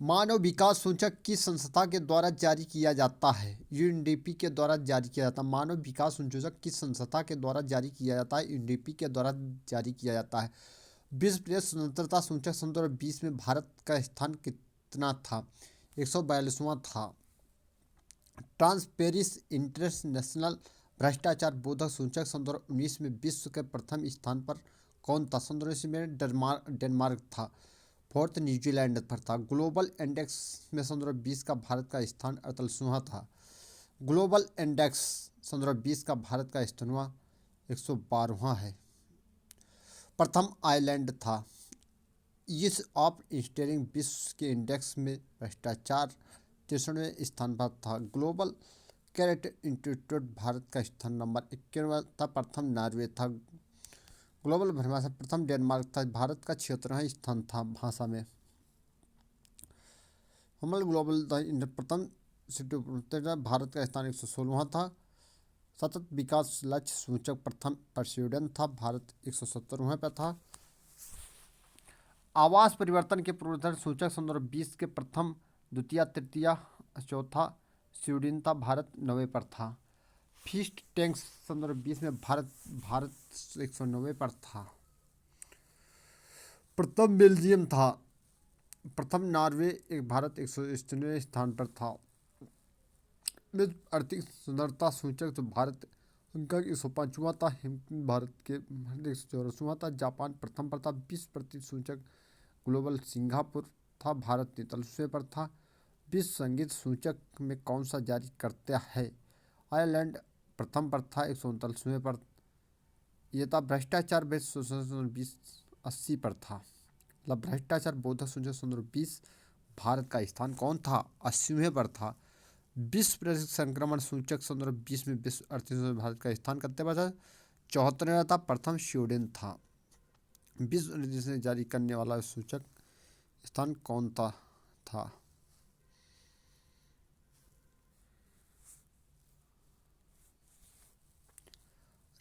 मानव विकास सूचक किस संस्था के द्वारा जारी किया जाता है? यूएनडीपी के द्वारा जारी किया जाता है। मानव विकास सूचक किस संस्था के द्वारा जारी किया जाता है? यूएनडीपी के द्वारा जारी किया जाता है। विश्व प्रेस स्वतंत्रता सूचक सन 2020 में भारत का स्थान कितना था? 142वां था। ट्रांसपेरेंसी इंटरनेशनल भ्रष्टाचार बोधक सूचक सन 2019 में विश्व के प्रथम स्थान पर कौन था? सन 2019 में डेनमार्क था। फोर्थ न्यूजीलैंड पर था। ग्लोबल इंडेक्स में सन 2020 का भारत का स्थान 48वां था। ग्लोबल इंडेक्स सन 2020 का भारत का स्थान 112वां है। प्रथम आइलैंड था। ईज ऑफ स्टीयरिंग विश्व के इंडेक्स में भ्रष्टाचार 63वें स्थान पर था। ग्लोबल कैरेट इंस्टीट्यूट भारत का स्थान नंबर 51वां था। प्रथम नॉर्वे था। ग्लोबल भाषा प्रथम डेनमार्क था। भारत का 76वां स्थान था भाषा में। हमारे ग्लोबल प्रथम भारत का स्थान 116वां था। सतत विकास लक्ष्य सूचक प्रथम पर स्वीडन था। भारत 170वें पर था। आवास परिवर्तन के पूर्वोत्तर सूचक सन 2020 के प्रथम द्वितीय तृतीय चौथा स्वीडन था। भारत 9वें पर था। फिश टैंक्स सन 2020 में भारत 109वें पर था। प्रथम बेल्जियम था। प्रथम नॉर्वे भारत 191वें स्थान पर था। विश्व आर्थिक सुंदरता सूचक तो भारत उनका 105वां था। भारत के 114वां था। जापान प्रथम पर था। विश्व प्रति सूचक ग्लोबल सिंगापुर था। भारत 43वें पर था। विश्व संगीत सूचक में कौन सा जारी करता है? आयरलैंड प्रथम पर था 139वें पर। यह था भ्रष्टाचार बेस्ड सूचक 2080 पर था। मतलब भ्रष्टाचार बोधक सूचक 2020 भारत का स्थान कौन था? 80वें पर था। विश्व प्रसिद्ध संक्रमण सूचक 2020 में विश्व अर्थव्यवस्था में भारत का स्थान कितने पर था? 74वें था। प्रथम स्वीडन था। विश्व ने जारी करने वाला सूचक स्थान कौन था?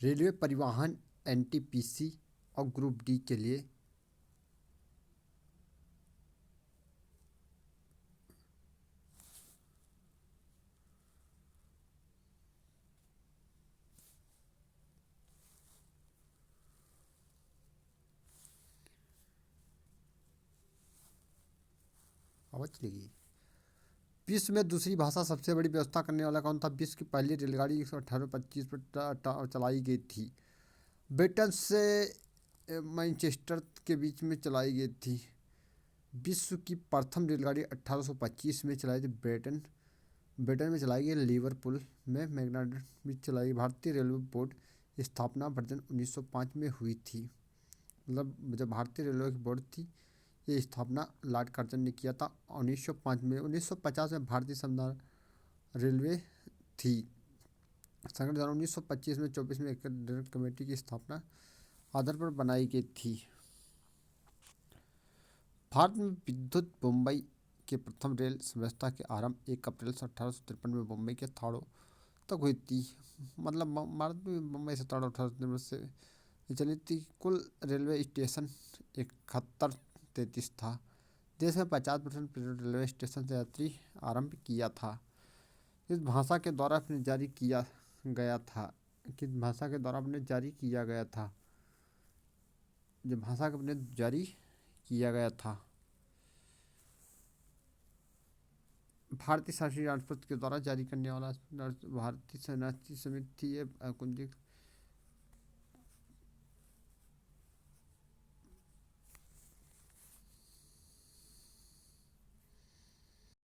रेलवे परिवहन एनटीपीसी और ग्रुप डी के लिए आवाज चलेगी। विश्व में दूसरी भाषा सबसे बड़ी व्यवस्था करने वाला कौन था? विश्व की पहली रेलगाड़ी 1825 पर चलाई गई थी। ब्रिटेन से मैनचेस्टर के बीच में चलाई गई थी। विश्व की प्रथम रेलगाड़ी 1825 में चलाई थी। ब्रिटेन में चलाई गई। लिवरपूल में मैग्नाडा में चलाई गई। भारतीय रेलवे बोर्ड स्थापना वर्जन 1905 में हुई थी। मतलब जब भारतीय रेलवे बोर्ड थी, ये स्थापना लॉर्ड कर्जन ने किया था 1905 में। 1950 में भारतीय संविधान रेलवे थी। संगठन 1925 में 24 में एक कमेटी की स्थापना आधार पर बनाई गई थी। भारत में विद्युत मुंबई के प्रथम रेल व्यवस्था के आरंभ 1 अप्रैल 1853 में मुंबई के थाड़ों तक हुई थी। मतलब भारत में मुंबई से थाड़ों 1853 से चली थी। कुल रेलवे स्टेशन 7133 था। देश में 50% रेलवे स्टेशन से यात्री आरंभ किया था। इस भाषा के द्वारा अपने जारी किया गया था। किस भाषा के द्वारा अपने जारी किया गया था? जो भाषा को अपने जारी किया गया था भारतीय शास्त्रीय राजपत्र के द्वारा जारी करने वाला भारतीय सेना समिति कुंजी